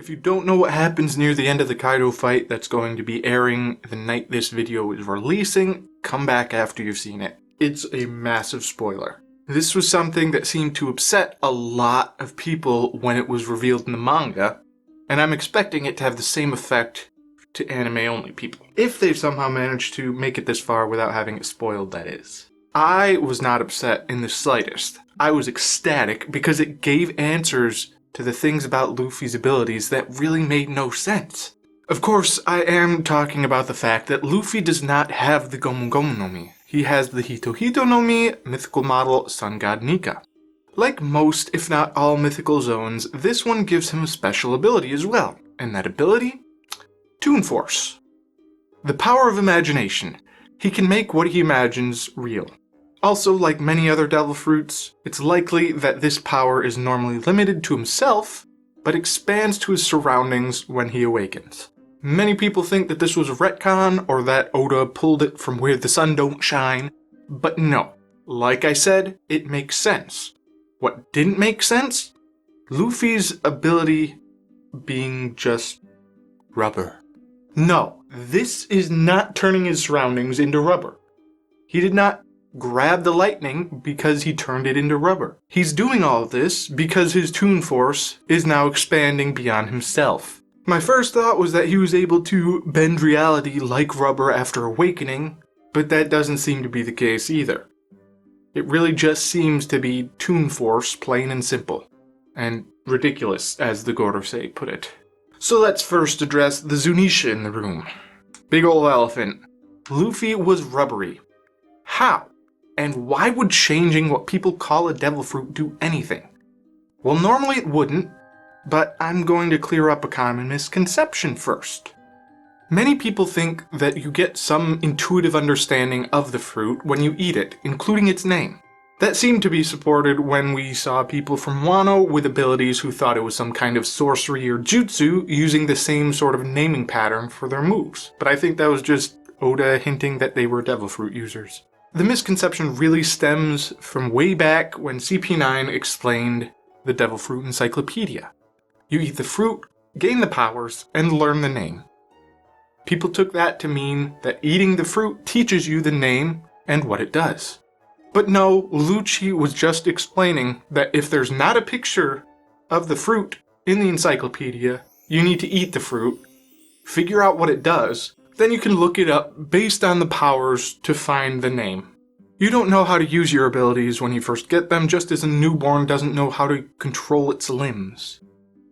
If you don't know what happens near the end of the Kaido fight that's going to be airing the night this video is releasing, come back after you've seen it. It's a massive spoiler. This was something that seemed to upset a lot of people when it was revealed in the manga, and I'm expecting it to have the same effect to anime-only people. If they've somehow managed to make it this far without having it spoiled, that is. I was not upset in the slightest. I was ecstatic because it gave answers to the things about Luffy's abilities that really made no sense. Of course, I am talking about the fact that Luffy does not have the Gomu Gomu no Mi. He has the Hito Hito no Mi, mythical model Sun God Nika. Like most, if not all mythical zones, this one gives him a special ability as well. And that ability? Toon Force. The power of imagination. He can make what he imagines real. Also, like many other devil fruits, it's likely that this power is normally limited to himself, but expands to his surroundings when he awakens. Many people think that this was a retcon, or that Oda pulled it from where the sun don't shine, but no. Like I said, it makes sense. What didn't make sense? Luffy's ability being just rubber. No, this is not turning his surroundings into rubber. He did not grab the lightning because he turned it into rubber. He's doing all of this because his Toon Force is now expanding beyond himself. My first thought was that he was able to bend reality like rubber after awakening, but that doesn't seem to be the case either. It really just seems to be Toon Force, plain and simple. And ridiculous, as the Gorosei put it. So let's first address the Zunisha in the room. Big ol' elephant. Luffy was rubbery. How? And why would changing what people call a devil fruit do anything? Well, normally it wouldn't, but I'm going to clear up a common misconception first. Many people think that you get some intuitive understanding of the fruit when you eat it, including its name. That seemed to be supported when we saw people from Wano with abilities who thought it was some kind of sorcery or jutsu using the same sort of naming pattern for their moves. But I think that was just Oda hinting that they were devil fruit users. The misconception really stems from way back when CP9 explained the devil fruit encyclopedia. You eat the fruit, gain the powers, and learn the name. People took that to mean that eating the fruit teaches you the name and what it does. But no, Lucci was just explaining that if there's not a picture of the fruit in the encyclopedia, you need to eat the fruit, figure out what it does, then you can look it up based on the powers to find the name. You don't know how to use your abilities when you first get them, just as a newborn doesn't know how to control its limbs.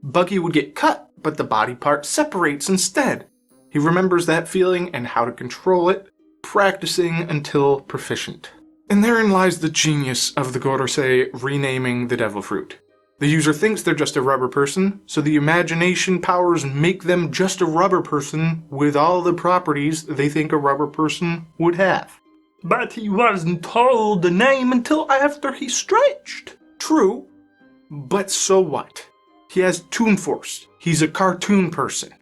Buggy would get cut, but the body part separates instead. He remembers that feeling and how to control it, practicing until proficient. And therein lies the genius of the Gorosei renaming the devil fruit. The user thinks they're just a rubber person, so the imagination powers make them just a rubber person with all the properties they think a rubber person would have. But he wasn't told the name until after he stretched. True, but so what? He has Toon Force. He's a cartoon person.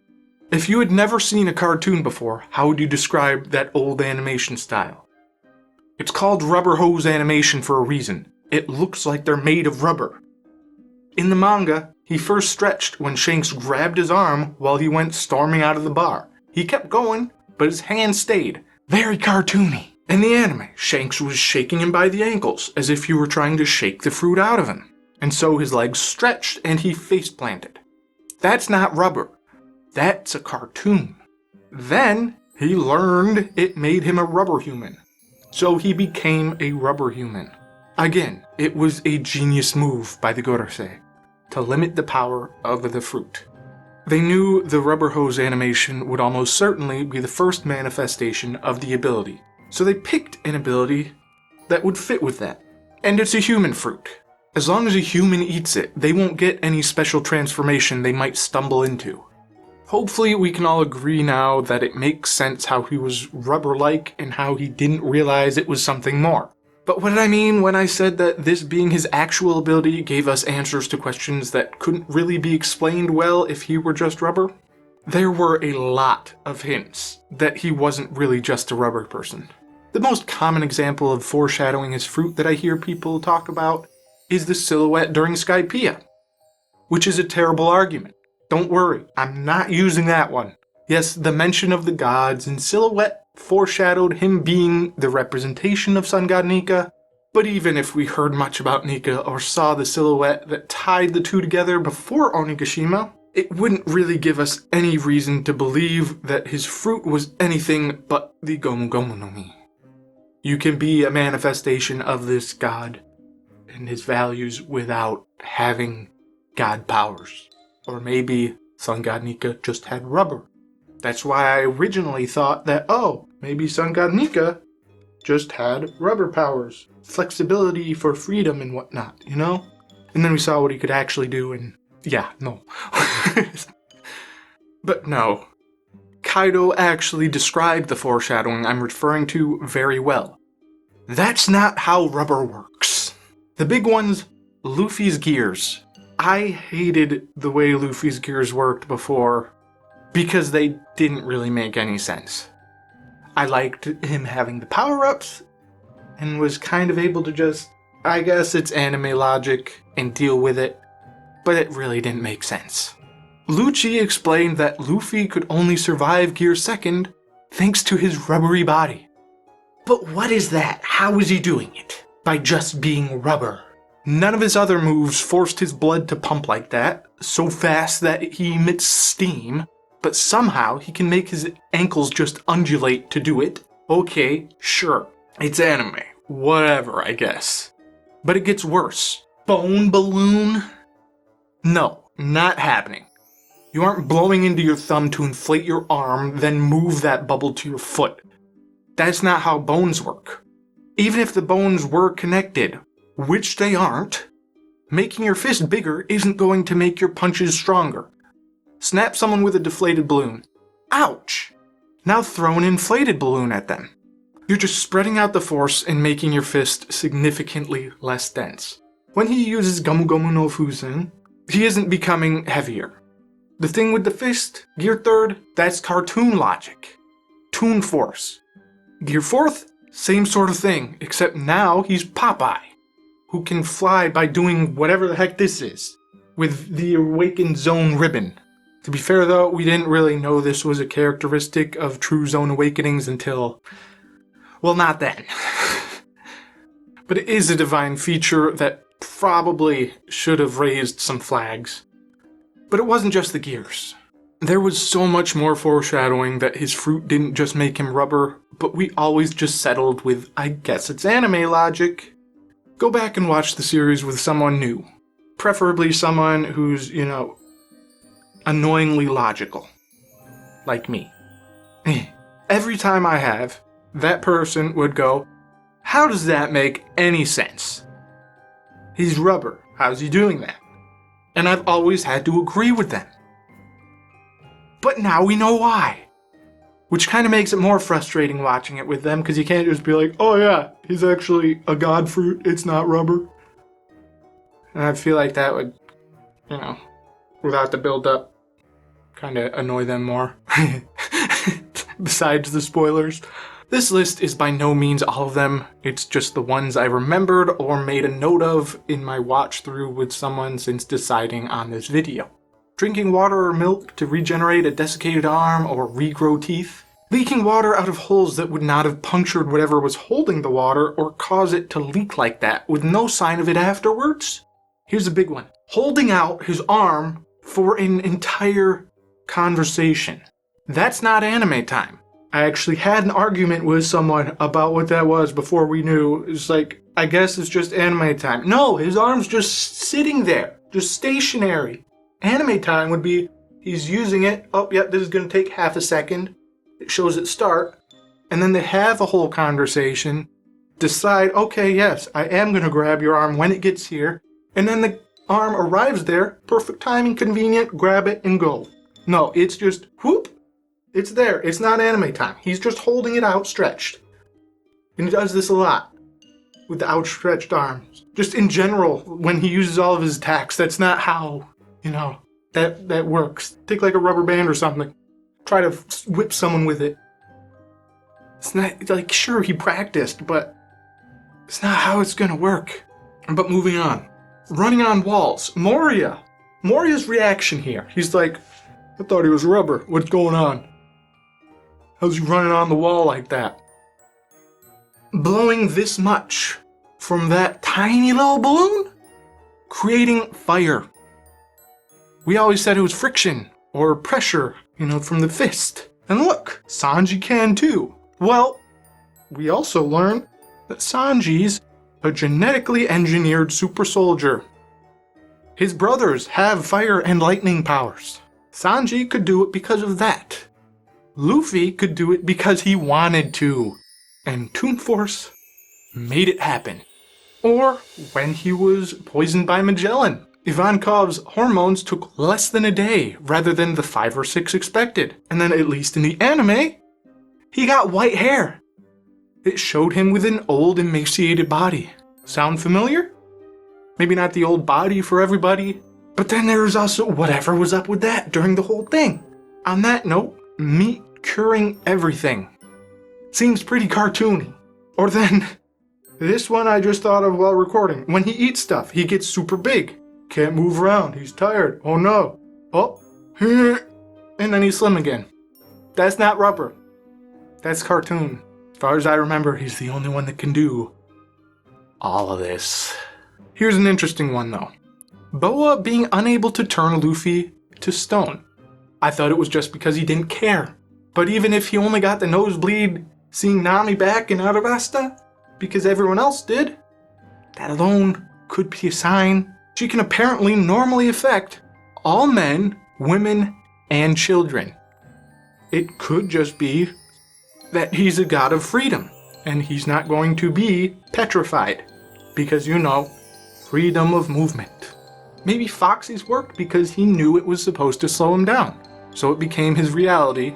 If you had never seen a cartoon before, how would you describe that old animation style? It's called rubber hose animation for a reason. It looks like they're made of rubber. In the manga, he first stretched when Shanks grabbed his arm while he went storming out of the bar. He kept going, but his hand stayed. Very cartoony. In the anime, Shanks was shaking him by the ankles as if you were trying to shake the fruit out of him. And so his legs stretched and he face planted. That's not rubber. That's a cartoon. Then he learned it made him a rubber human. So he became a rubber human. Again, it was a genius move by the Gorosei to limit the power of the fruit. They knew the rubber hose animation would almost certainly be the first manifestation of the ability. So they picked an ability that would fit with that. And it's a human fruit. As long as a human eats it, they won't get any special transformation they might stumble into. Hopefully we can all agree now that it makes sense how he was rubber-like and how he didn't realize it was something more. But what did I mean when I said that this being his actual ability gave us answers to questions that couldn't really be explained well if he were just rubber? There were a lot of hints that he wasn't really just a rubber person. The most common example of foreshadowing his fruit that I hear people talk about is the silhouette during Skypiea, which is a terrible argument. Don't worry, I'm not using that one. Yes, the mention of the gods in silhouette foreshadowed him being the representation of sun god Nika, but even if we heard much about Nika or saw the silhouette that tied the two together before Onigashima, it wouldn't really give us any reason to believe that his fruit was anything but the Gomu Gomu no Mi. You can be a manifestation of this god and his values without having god powers. Or maybe Sun God Nika just had rubber. That's why I originally thought that, oh, maybe Sun God Nika just had rubber powers. Flexibility for freedom and whatnot, you know? And then we saw what he could actually do and yeah, no. But no. Kaido actually described the foreshadowing I'm referring to very well. That's not how rubber works. The big one's Luffy's gears. I hated the way Luffy's gears worked before because they didn't really make any sense. I liked him having the power-ups and was kind of able to just, I guess it's anime logic, and deal with it, but it really didn't make sense. Lucci explained that Luffy could only survive Gear Second thanks to his rubbery body. But what is that? How is he doing it? By just being rubber. None of his other moves forced his blood to pump like that, so fast that he emits steam, but somehow he can make his ankles just undulate to do it. Okay, sure, it's anime. Whatever, I guess. But it gets worse. Bone balloon? No, not happening. You aren't blowing into your thumb to inflate your arm, then move that bubble to your foot. That's not how bones work. Even if the bones were connected, which they aren't, making your fist bigger isn't going to make your punches stronger. Snap someone with a deflated balloon. Ouch! Now throw an inflated balloon at them. You're just spreading out the force and making your fist significantly less dense. When he uses Gomu Gomu no Fusen, he isn't becoming heavier. The thing with the fist, Gear Third, that's cartoon logic. Toon force. Gear Fourth, same sort of thing, except now he's Popeye, who can fly by doing whatever the heck this is, with the Awakened Zone ribbon. To be fair though, we didn't really know this was a characteristic of true Zone Awakenings until, well, not then. But it is a divine feature that probably should have raised some flags. But it wasn't just the gears. There was so much more foreshadowing that his fruit didn't just make him rubber, but we always just settled with, I guess it's anime logic. Go back and watch the series with someone new. Preferably someone who's, annoyingly logical. Like me. Every time I have, that person would go, how does that make any sense? He's rubber. How's he doing that? And I've always had to agree with them. But now we know why. Which kind of makes it more frustrating watching it with them, because you can't just be like, oh yeah, he's actually a god fruit, it's not rubber. And I feel like that would, without the build-up, kind of annoy them more. Besides the spoilers. This list is by no means all of them, it's just the ones I remembered or made a note of in my watch through with someone since deciding on this video. Drinking water or milk to regenerate a desiccated arm or regrow teeth. Leaking water out of holes that would not have punctured whatever was holding the water or cause it to leak like that with no sign of it afterwards. Here's a big one. Holding out his arm for an entire conversation. That's not anime time. I actually had an argument with someone about what that was before we knew. It's like, I guess it's just anime time. No, his arm's just sitting there, just stationary. Anime time would be, he's using it, oh yep, this is going to take half a second. It shows it start, and then they have a whole conversation, decide, okay, yes, I am going to grab your arm when it gets here, and then the arm arrives there, perfect timing, convenient, grab it and go. No, it's just, whoop, it's there. It's not anime time. He's just holding it outstretched. And he does this a lot with the outstretched arms. Just in general, when he uses all of his attacks, that's not how, that works. Take like a rubber band or something. Try to whip someone with it. It's not, like, sure, he practiced, but it's not how it's gonna work. But moving on. Running on walls. Moria. Moria's reaction here. He's like, I thought he was rubber. What's going on? How's he running on the wall like that? Blowing this much from that tiny little balloon? Creating fire. We always said it was friction or pressure, from the fist. And look, Sanji can too. Well, we also learn that Sanji's a genetically engineered super soldier. His brothers have fire and lightning powers. Sanji could do it because of that. Luffy could do it because he wanted to. And Toon Force made it happen. Or when he was poisoned by Magellan. Ivankov's hormones took less than a day rather than the 5 or 6 expected. And then at least in the anime, he got white hair. It showed him with an old emaciated body. Sound familiar? Maybe not the old body for everybody, but then there was also whatever was up with that during the whole thing. On that note, meat curing everything. Seems pretty cartoony. Or then, this one I just thought of while recording. When he eats stuff, he gets super big. Can't move around, he's tired. Oh no. Oh, and then he's slim again. That's not rubber. That's cartoon. As far as I remember, he's the only one that can do all of this. Here's an interesting one though. Boa being unable to turn Luffy to stone. I thought it was just because he didn't care. But even if he only got the nosebleed seeing Nami back in Arabasta, because everyone else did, that alone could be a sign. She can apparently normally affect all men, women, and children. It could just be that he's a god of freedom, and he's not going to be petrified, because freedom of movement. Maybe Foxy's worked because he knew it was supposed to slow him down, so it became his reality,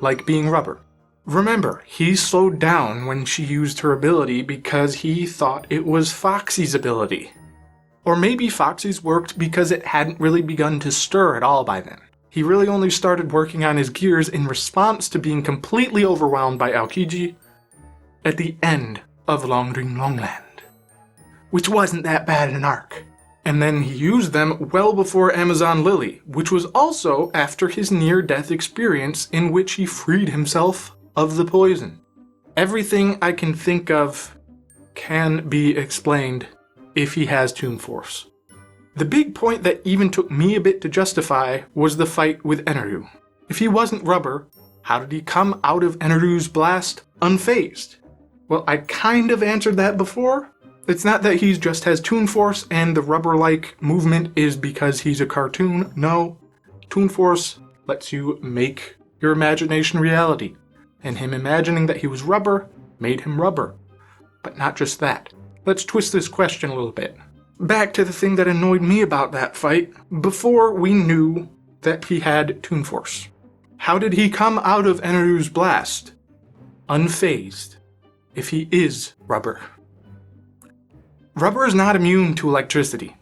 like being rubber. Remember, he slowed down when she used her ability because he thought it was Foxy's ability. Or maybe Foxy's worked because it hadn't really begun to stir at all by then. He really only started working on his gears in response to being completely overwhelmed by Aokiji at the end of Longring Longland, which wasn't that bad an arc. And then he used them well before Amazon Lily, which was also after his near-death experience in which he freed himself of the poison. Everything I can think of can be explained if he has Toon Force. The big point that even took me a bit to justify was the fight with Eneru. If he wasn't rubber, how did he come out of Eneru's blast unfazed? Well, I kind of answered that before. It's not that he just has Toon Force and the rubber-like movement is because he's a cartoon. No, Toon Force lets you make your imagination reality. And him imagining that he was rubber made him rubber. But not just that. Let's twist this question a little bit. Back to the thing that annoyed me about that fight, before we knew that he had Toon Force. How did he come out of Eneru's blast unfazed if he is rubber? Rubber is not immune to electricity.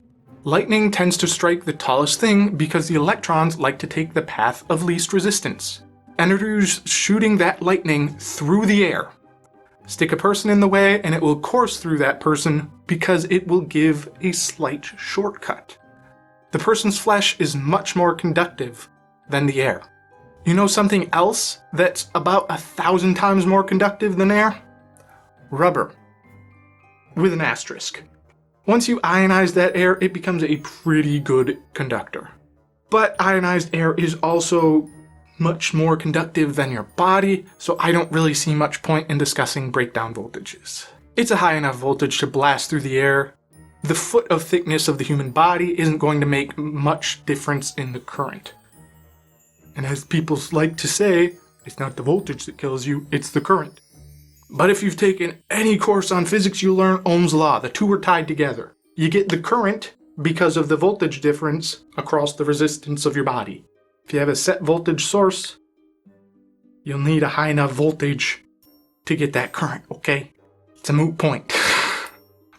Lightning tends to strike the tallest thing because the electrons like to take the path of least resistance. Eneru's shooting that lightning through the air. Stick a person in the way and it will course through that person because it will give a slight shortcut. The person's flesh is much more conductive than the air. You know something else that's about 1,000 times more conductive than air? Rubber. With an asterisk. Once you ionize that air, it becomes a pretty good conductor. But ionized air is also much more conductive than your body, so I don't really see much point in discussing breakdown voltages. It's a high enough voltage to blast through the air. The foot of thickness of the human body isn't going to make much difference in the current. And as people like to say, it's not the voltage that kills you, it's the current. But if you've taken any course on physics, you learn Ohm's law. The two are tied together. You get the current because of the voltage difference across the resistance of your body. If you have a set voltage source, you'll need a high enough voltage to get that current, okay? It's a moot point.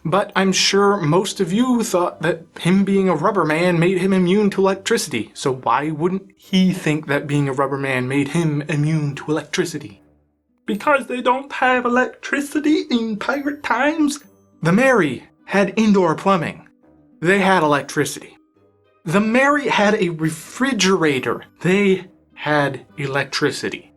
But I'm sure most of you thought that him being a rubber man made him immune to electricity. So why wouldn't he think that being a rubber man made him immune to electricity? Because they don't have electricity in pirate times? The Mary had indoor plumbing. They had electricity. The Mary had a refrigerator. They had electricity.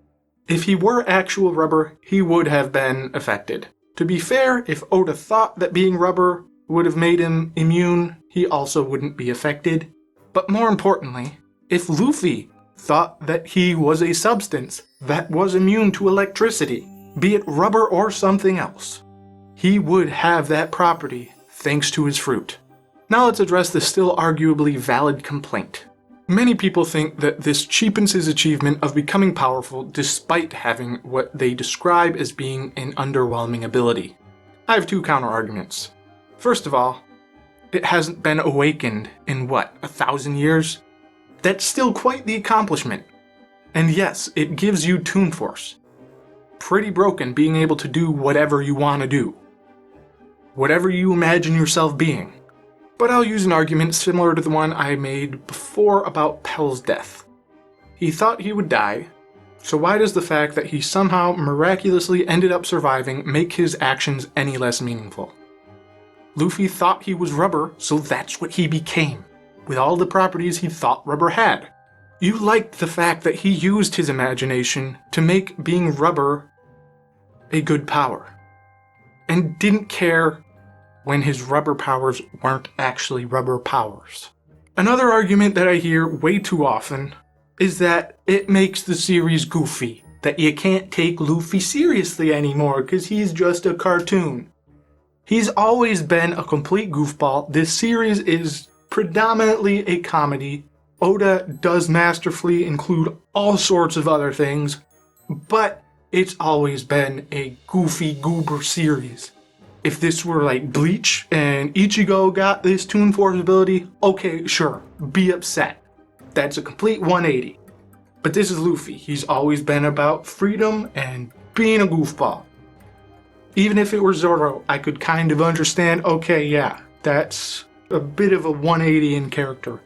If he were actual rubber, he would have been affected. To be fair, if Oda thought that being rubber would have made him immune, he also wouldn't be affected. But more importantly, if Luffy thought that he was a substance that was immune to electricity, be it rubber or something else, he would have that property thanks to his fruit. Now let's address the still arguably valid complaint. Many people think that this cheapens his achievement of becoming powerful despite having what they describe as being an underwhelming ability. I have two counter-arguments. First of all, it hasn't been awakened in 1,000 years? That's still quite the accomplishment. And yes, it gives you Toon Force. Pretty broken being able to do whatever you want to do. Whatever you imagine yourself being. But I'll use an argument similar to the one I made before about Pell's death. He thought he would die, so why does the fact that he somehow miraculously ended up surviving make his actions any less meaningful? Luffy thought he was rubber, so that's what he became, with all the properties he thought rubber had. You liked the fact that he used his imagination to make being rubber a good power, and didn't care when his rubber powers weren't actually rubber powers. Another argument that I hear way too often is that it makes the series goofy, that you can't take Luffy seriously anymore because he's just a cartoon. He's always been a complete goofball. This series is predominantly a comedy. Oda does masterfully include all sorts of other things, but it's always been a goofy goober series. If this were like Bleach and Ichigo got this Toon Force ability, okay, sure, be upset. That's a complete 180. But this is Luffy. He's always been about freedom and being a goofball. Even if it were Zoro, I could kind of understand, okay, yeah, that's a bit of a 180 in character.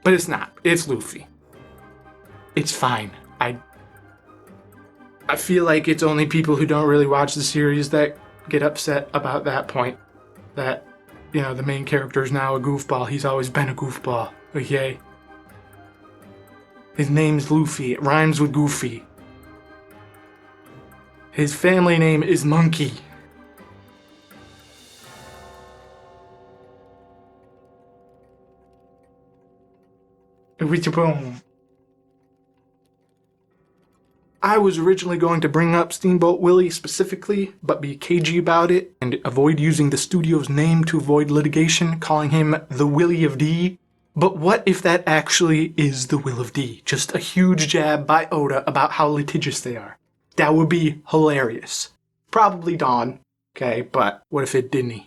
But it's not. It's Luffy. It's fine. I feel like it's only people who don't really watch the series that get upset about that point. That, you know, the main character is now a goofball. He's always been a goofball. Okay? His name's Luffy. It rhymes with goofy. His family name is Monkey. Boom. I was originally going to bring up Steamboat Willie specifically, but be cagey about it and avoid using the studio's name to avoid litigation, calling him the Willie of D. But what if that actually is the Will of D? Just a huge jab by Oda about how litigious they are. That would be hilarious. Probably Dawn, okay, but what if it didn't?